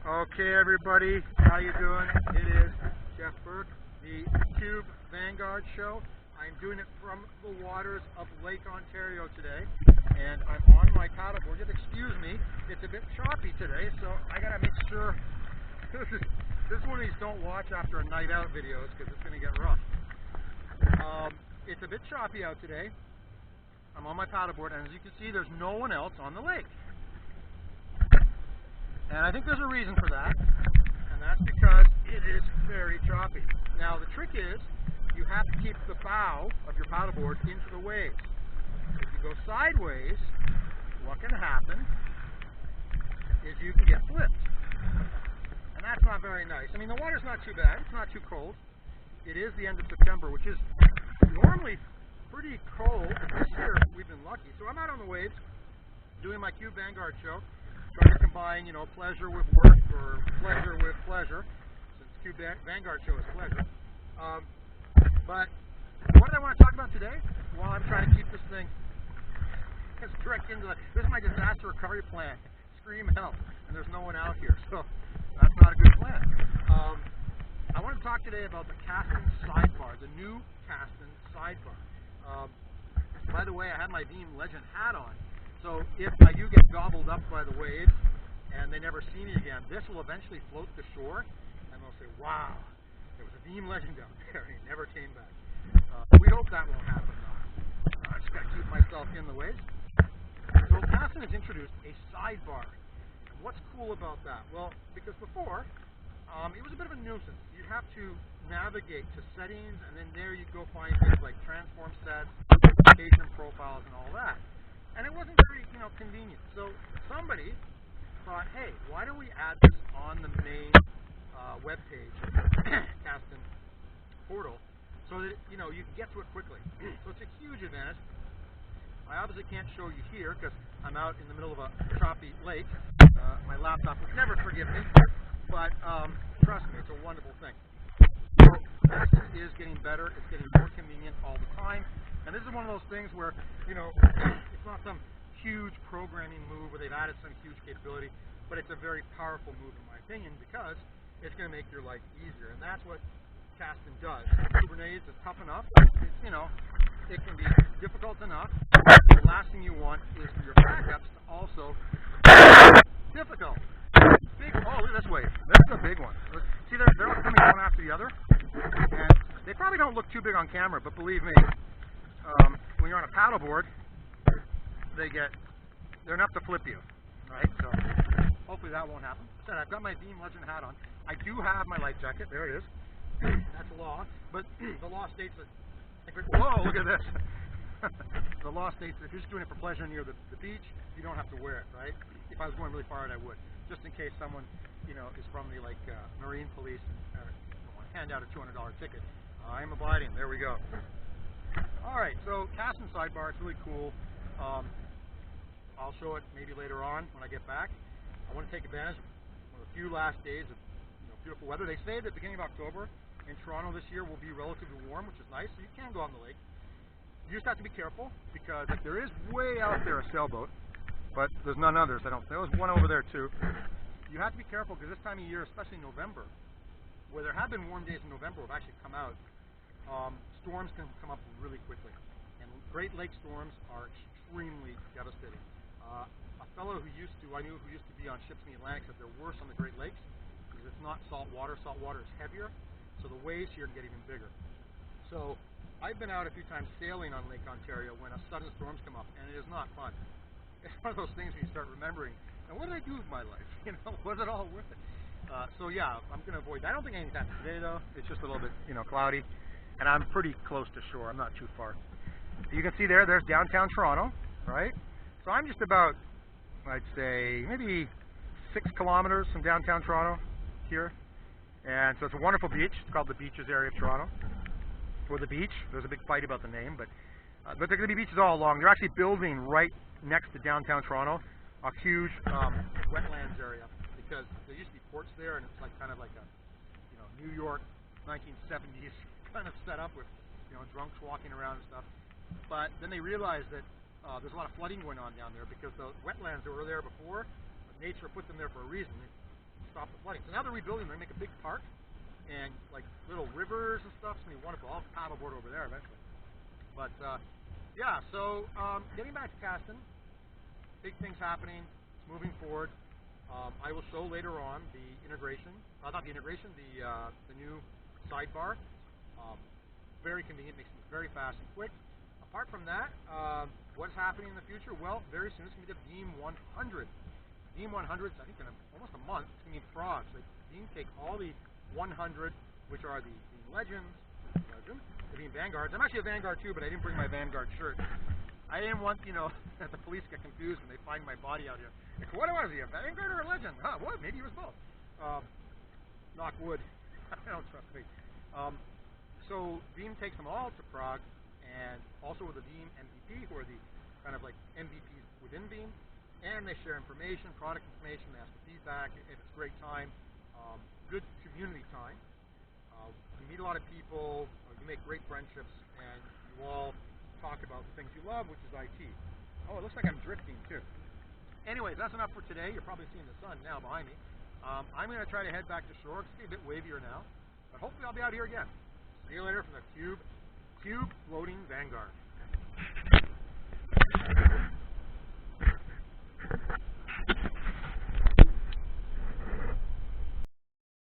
Okay, everybody, how you doing? It is Jeff Burke, the Kube Vanguard show. I'm doing it from the waters of Lake Ontario today, and I'm on my paddleboard. Just excuse me, it's a bit choppy today, so I gotta make sure. This is one of these don't watch after a night out videos because it's gonna get rough. It's a bit choppy out today. I'm on my paddleboard, and as you can see, there's no one else on the lake. And I think there's a reason for that, and that's because it is very choppy. Now the trick is, you have to keep the bow of your paddleboard into the waves. If you go sideways, what can happen is you can get flipped. And that's not very nice. I mean, the water's not too bad, it's not too cold. It is the end of September, which is normally pretty cold. This year we've been lucky. So I'm out on the waves, doing my Kube Vanguard show. Trying to combine, you know, pleasure with work or pleasure with pleasure, since Kube Vanguard show is pleasure. But what did I want to talk about today? Well, I'm trying to keep this thing as direct into this is my disaster recovery plan. Scream help, and there's no one out here, so that's not a good plan. I want to talk today about the Kasten sidebar, the new Kasten sidebar. By the way, I have my Beam Legend hat on. So if I do get gobbled up by the waves and they never see me again, this will eventually float to shore and they'll say, wow, there was a Beam Legend out there and he never came back. We hope that won't happen though. I just got to keep myself in the waves. So Kasten has introduced a sidebar. And what's cool about that? Well, because before, it was a bit of a nuisance. You'd have to navigate to settings and then there you'd go find things like transform sets, location profiles and all that. And it wasn't very, convenient. So somebody thought, hey, why don't we add this on the main web page, Kasten portal, so that you can get to it quickly. So it's a huge advantage. I obviously can't show you here because I'm out in the middle of a choppy lake. My laptop would never forgive me, but trust me, it's a wonderful thing. So Kasten is getting better. It's getting more convenient all the time. And this is one of those things where, it's not some huge programming move where they've added some huge capability, but it's a very powerful move in my opinion because it's going to make your life easier. And that's what Kasten does. Kubernetes is tough enough. It can be difficult enough. The last thing you want is for your backups to also be difficult. Oh, look at this wave. This is a big one. See, they're coming one after the other. And they probably don't look too big on camera, but believe me, when you're on a paddleboard, they're enough to flip you, right? So hopefully that won't happen. Said I've got my Beam Legend hat on. I do have my life jacket. There it is. That's law. But the law states that. Whoa! Look at this. The law states that if you're just doing it for pleasure near the beach, you don't have to wear it, right? If I was going really far out, I would, just in case someone, is from the Marine Police and want to hand out a $200 ticket. I'm abiding. There we go. Alright, so Kasten sidebar, it's really cool. I'll show it maybe later on when I get back. I want to take advantage of a few last days of beautiful weather. They say that the beginning of October in Toronto this year will be relatively warm, which is nice, so you can go on the lake. You just have to be careful because there is way out there a sailboat, but there's none others. There was one over there too. You have to be careful because this time of year, especially November, where there have been warm days in November have actually come out, storms can come up really quickly, and Great Lake storms are extremely devastating. A fellow I knew who used to be on ships in the Atlantic said they're worse on the Great Lakes because it's not salt water. Salt water is heavier, so the waves here can get even bigger. So I've been out a few times sailing on Lake Ontario when a sudden storms come up, and it is not fun. It's one of those things where you start remembering, now what did I do with my life? Was it all worth it? So yeah, I'm going to avoid that. I don't think anything's happening today though. It's just a little bit, cloudy. And I'm pretty close to shore. I'm not too far. You can see there's downtown Toronto, right? So I'm just about, I'd say, maybe 6 kilometers from downtown Toronto here. And so it's a wonderful beach. It's called the Beaches area of Toronto. Or the beach. There's a big fight about the name, but there are going to be beaches all along. They're actually building right next to downtown Toronto a huge wetlands area because there used to be ports there, and it's kind of like a New York 1970s kind of set up with drunks walking around and stuff. But then they realized that there's a lot of flooding going on down there because the wetlands that were there before, nature put them there for a reason. stop the flooding. So now they're rebuilding. They're going to make a big park and like little rivers and stuff. It's going to be wonderful. I'll paddleboard over there eventually. But yeah, so getting back to Kasten, big things happening. It's moving forward. I will show later on the integration, not the integration, the new sidebar. Very convenient, makes things very fast and quick. Apart from that, what's happening in the future? Well, very soon it's going to be the Beam 100. Beam 100s, I think in almost a month, it's going to be frogs. So Beam take all the 100, which are the Legends, the Beam Vanguards. I'm actually a Vanguard too, but I didn't bring my Vanguard shirt. I didn't want, that the police get confused when they find my body out here. Like, what was he, a Vanguard or a Legend? Huh, what? Maybe he was both. Knock wood. I don't trust me. So Beam takes them all to Prague, and also with the Beam MVP, who are the kind of like MVPs within Beam, and they share information, product information, they ask for feedback. It's a great time, good community time. You meet a lot of people, you make great friendships, and you all talk about the things you love, which is IT. Oh, it looks like I'm drifting too. Anyways, that's enough for today. You're probably seeing the sun now behind me. I'm going to try to head back to shore. It's getting a bit wavier now, but hopefully I'll be out here again. See you later from the Kube floating Vanguard.